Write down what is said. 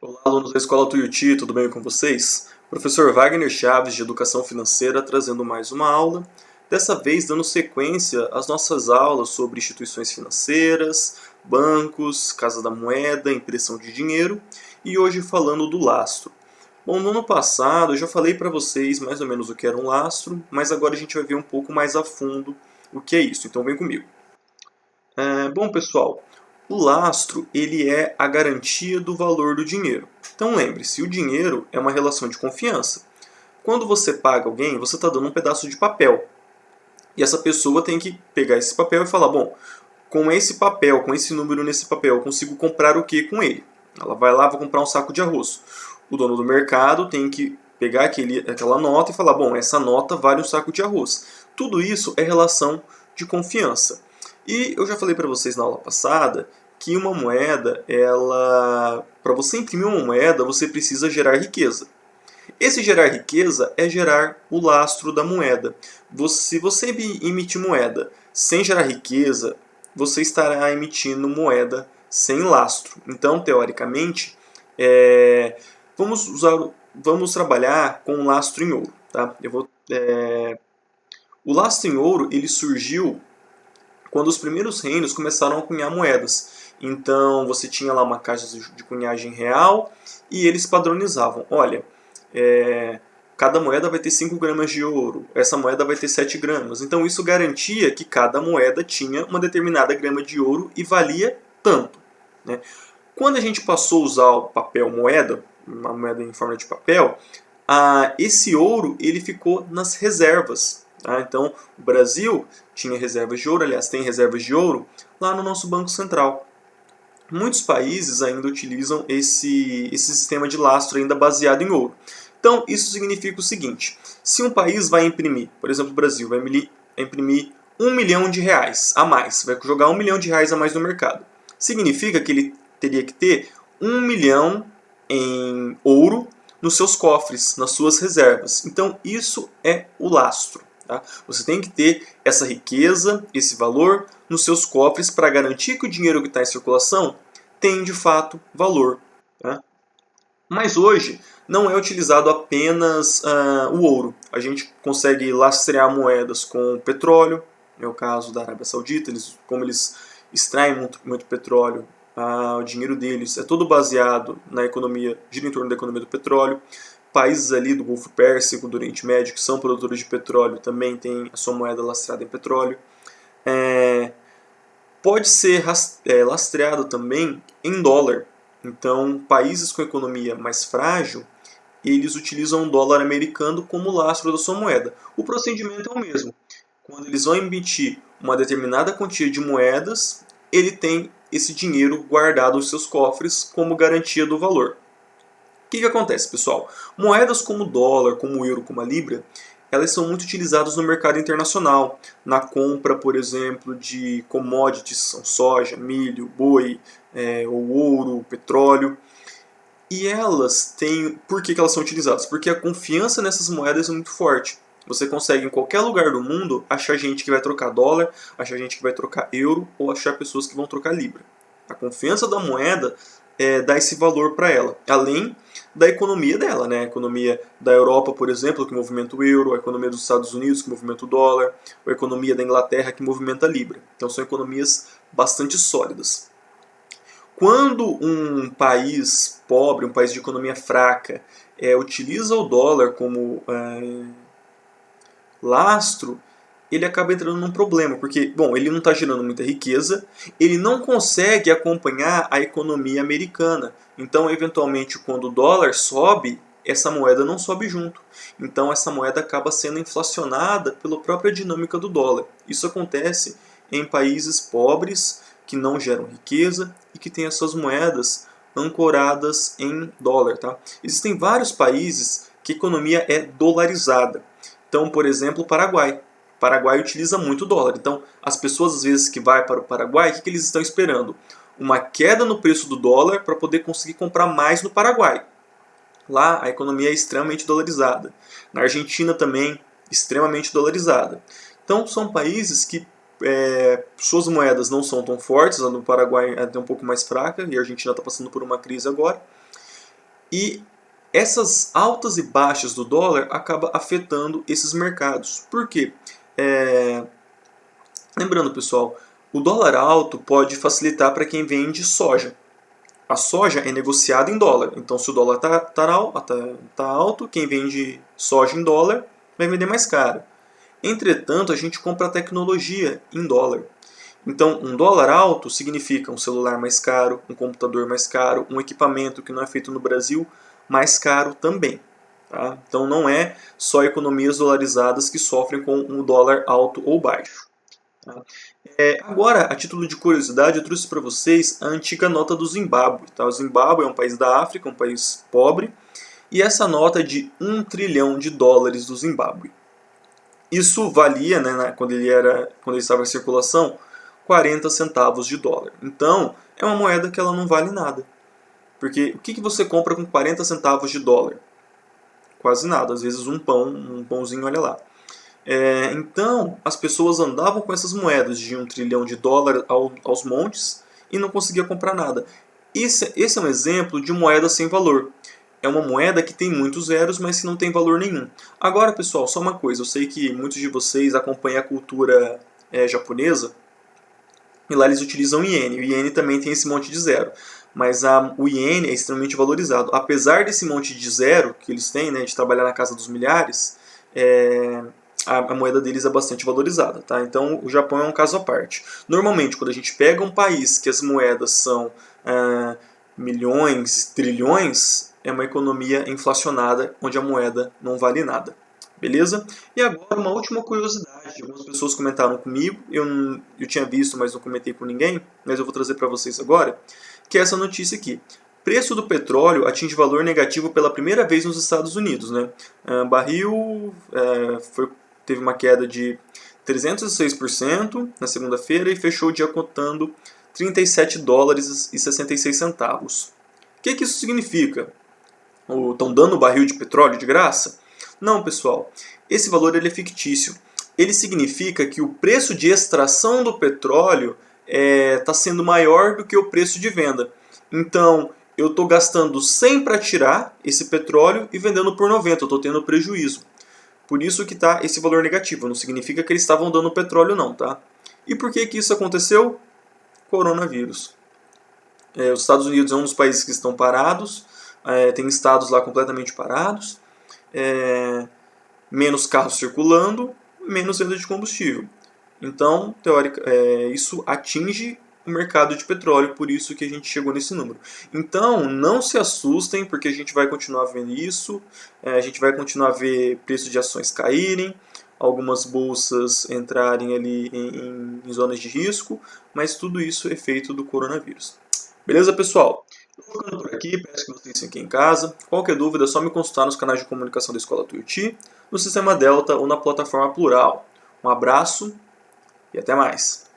Olá, alunos da Escola Tuiuti, tudo bem com vocês? Professor Wagner Chaves, de Educação Financeira, trazendo mais uma aula. Dessa vez, dando sequência às nossas aulas sobre instituições financeiras, bancos, Casa da Moeda, impressão de dinheiro e hoje falando do lastro. Bom, no ano passado eu já falei para vocês mais ou menos o que era um lastro, mas agora a gente vai ver um pouco mais a fundo o que é isso, então vem comigo. Bom, pessoal, o lastro ele é a garantia do valor do dinheiro. Então lembre-se, o dinheiro é uma relação de confiança. Quando você paga alguém, você está dando um pedaço de papel. E essa pessoa tem que pegar esse papel e falar, bom, com esse papel, com esse número nesse papel, eu consigo comprar o que com ele? Ela vai lá, vai comprar um saco de arroz. O dono do mercado tem que pegar aquela nota e falar, bom, essa nota vale um saco de arroz. Tudo isso é relação de confiança. E eu já falei para vocês na aula passada que uma moeda, para você imprimir uma moeda, você precisa gerar riqueza. Esse gerar riqueza é gerar o lastro da moeda. Se você emitir moeda sem gerar riqueza, você estará emitindo moeda sem lastro. Então, teoricamente, vamos trabalhar com um lastro em ouro. Tá? O lastro em ouro ele surgiu quando os primeiros reinos começaram a cunhar moedas. Então você tinha lá uma caixa de cunhagem real e eles padronizavam. Olha, cada moeda vai ter 5 gramas de ouro, essa moeda vai ter 7 gramas. Então isso garantia que cada moeda tinha uma determinada grama de ouro e valia tanto. Né? Quando a gente passou a usar o papel moeda, uma moeda em forma de papel, esse ouro ele ficou nas reservas. Tá? Então o Brasil tinha reservas de ouro, aliás, tem reservas de ouro lá no nosso Banco Central. Muitos países ainda utilizam esse sistema de lastro ainda baseado em ouro. Então, isso significa o seguinte, se um país vai imprimir, por exemplo, o Brasil vai imprimir R$1 milhão a mais, vai jogar R$1 milhão a mais no mercado. Significa que ele teria que ter 1 milhão em ouro nos seus cofres, nas suas reservas. Então, isso é o lastro. Tá? Você tem que ter essa riqueza, esse valor nos seus cofres para garantir que o dinheiro que está em circulação tem de fato valor. Tá? Mas hoje não é utilizado apenas o ouro. A gente consegue lastrear moedas com petróleo, é o caso da Arábia Saudita, como eles extraem muito petróleo, o dinheiro deles é todo baseado na economia, gira em torno da economia do petróleo. Países ali do Golfo Pérsico, do Oriente Médio, que são produtores de petróleo, também têm a sua moeda lastreada em petróleo. Pode ser lastreado também em dólar. Então, países com economia mais frágil, eles utilizam o dólar americano como lastro da sua moeda. O procedimento é o mesmo. Quando eles vão emitir uma determinada quantia de moedas, ele tem esse dinheiro guardado nos seus cofres como garantia do valor. O que acontece, pessoal? Moedas como o dólar, como o euro, como a libra, elas são muito utilizadas no mercado internacional, na compra, por exemplo, de commodities, são soja, milho, boi, o ouro, o petróleo. E elas têm... Por que elas são utilizadas? Porque a confiança nessas moedas é muito forte. Você consegue em qualquer lugar do mundo achar gente que vai trocar dólar, achar gente que vai trocar euro ou achar pessoas que vão trocar libra. A confiança da moeda dá esse valor para ela, além da economia dela, né? A economia da Europa, por exemplo, que movimenta o euro, a economia dos Estados Unidos, que movimenta o dólar, a economia da Inglaterra, que movimenta a libra. Então são economias bastante sólidas. Quando um país pobre, um país de economia fraca, utiliza o dólar como lastro, ele acaba entrando num problema, porque, bom, ele não está gerando muita riqueza, ele não consegue acompanhar a economia americana. Então, eventualmente, quando o dólar sobe, essa moeda não sobe junto. Então, essa moeda acaba sendo inflacionada pela própria dinâmica do dólar. Isso acontece em países pobres, que não geram riqueza e que têm as suas moedas ancoradas em dólar. Tá? Existem vários países que a economia é dolarizada. Então, por exemplo, o Paraguai. O Paraguai utiliza muito dólar. Então, as pessoas, às vezes, que vão para o Paraguai, o que eles estão esperando? Uma queda no preço do dólar para poder conseguir comprar mais no Paraguai. Lá, a economia é extremamente dolarizada. Na Argentina também, extremamente dolarizada. Então, são países que suas moedas não são tão fortes. A do Paraguai é até um pouco mais fraca e a Argentina está passando por uma crise agora. E essas altas e baixas do dólar acabam afetando esses mercados. Por quê? Lembrando, pessoal, o dólar alto pode facilitar para quem vende soja. A soja é negociada em dólar, então se o dólar tá alto, quem vende soja em dólar vai vender mais caro. Entretanto, a gente compra tecnologia em dólar. Então, um dólar alto significa um celular mais caro, um computador mais caro, um equipamento que não é feito no Brasil mais caro também. Tá? Então, não é só economias dolarizadas que sofrem com um dólar alto ou baixo. Tá? Agora, a título de curiosidade, eu trouxe para vocês a antiga nota do Zimbábue. Tá? O Zimbábue é um país da África, um país pobre, e essa nota é de $1 trilhão do Zimbábue. Isso valia, né, quando ele estava em circulação, 40 centavos de dólar. Então, é uma moeda que ela não vale nada. Porque o que você compra com 40 centavos de dólar? Quase nada, às vezes um pãozinho, olha lá. Então, as pessoas andavam com essas moedas de $1 trilhão aos montes e não conseguiam comprar nada. Esse é um exemplo de moeda sem valor. É uma moeda que tem muitos zeros, mas que não tem valor nenhum. Agora, pessoal, só uma coisa. Eu sei que muitos de vocês acompanham a cultura japonesa, e lá eles utilizam o iene. O iene também tem esse monte de zero. Mas o iene é extremamente valorizado. Apesar desse monte de zero que eles têm, né, de trabalhar na casa dos milhares, a moeda deles é bastante valorizada. Tá? Então o Japão é um caso à parte. Normalmente, quando a gente pega um país que as moedas são milhões, trilhões, é uma economia inflacionada, onde a moeda não vale nada. Beleza? E agora uma última curiosidade. Algumas pessoas comentaram comigo, eu tinha visto, mas não comentei com ninguém, mas eu vou trazer para vocês agora, que é essa notícia aqui. Preço do petróleo atinge valor negativo pela primeira vez nos Estados Unidos. Né? Barril teve uma queda de 306% na segunda-feira e fechou o dia cotando $37,66. O que isso significa? Estão dando o barril de petróleo de graça? Não, pessoal. Esse valor ele é fictício. Ele significa que o preço de extração do petróleo está sendo maior do que o preço de venda. Então, eu estou gastando 100 para tirar esse petróleo e vendendo por 90. Eu estou tendo prejuízo. Por isso que está esse valor negativo. Não significa que eles estavam dando petróleo, não. Tá? E por que isso aconteceu? Coronavírus. Os Estados Unidos é um dos países que estão parados. Tem estados lá completamente parados. Menos carros circulando, menos venda de combustível. Então, isso atinge o mercado de petróleo, por isso que a gente chegou nesse número. Então, não se assustem, porque a gente vai continuar vendo isso, a gente vai continuar a ver preços de ações caírem, algumas bolsas entrarem ali em zonas de risco, mas tudo isso é efeito do coronavírus. Beleza, pessoal? Eu vou ficando por aqui, peço que vocês fiquem em casa. Qualquer dúvida é só me consultar nos canais de comunicação da Escola Tuiuti, no Sistema Delta ou na plataforma Plural. Um abraço e até mais!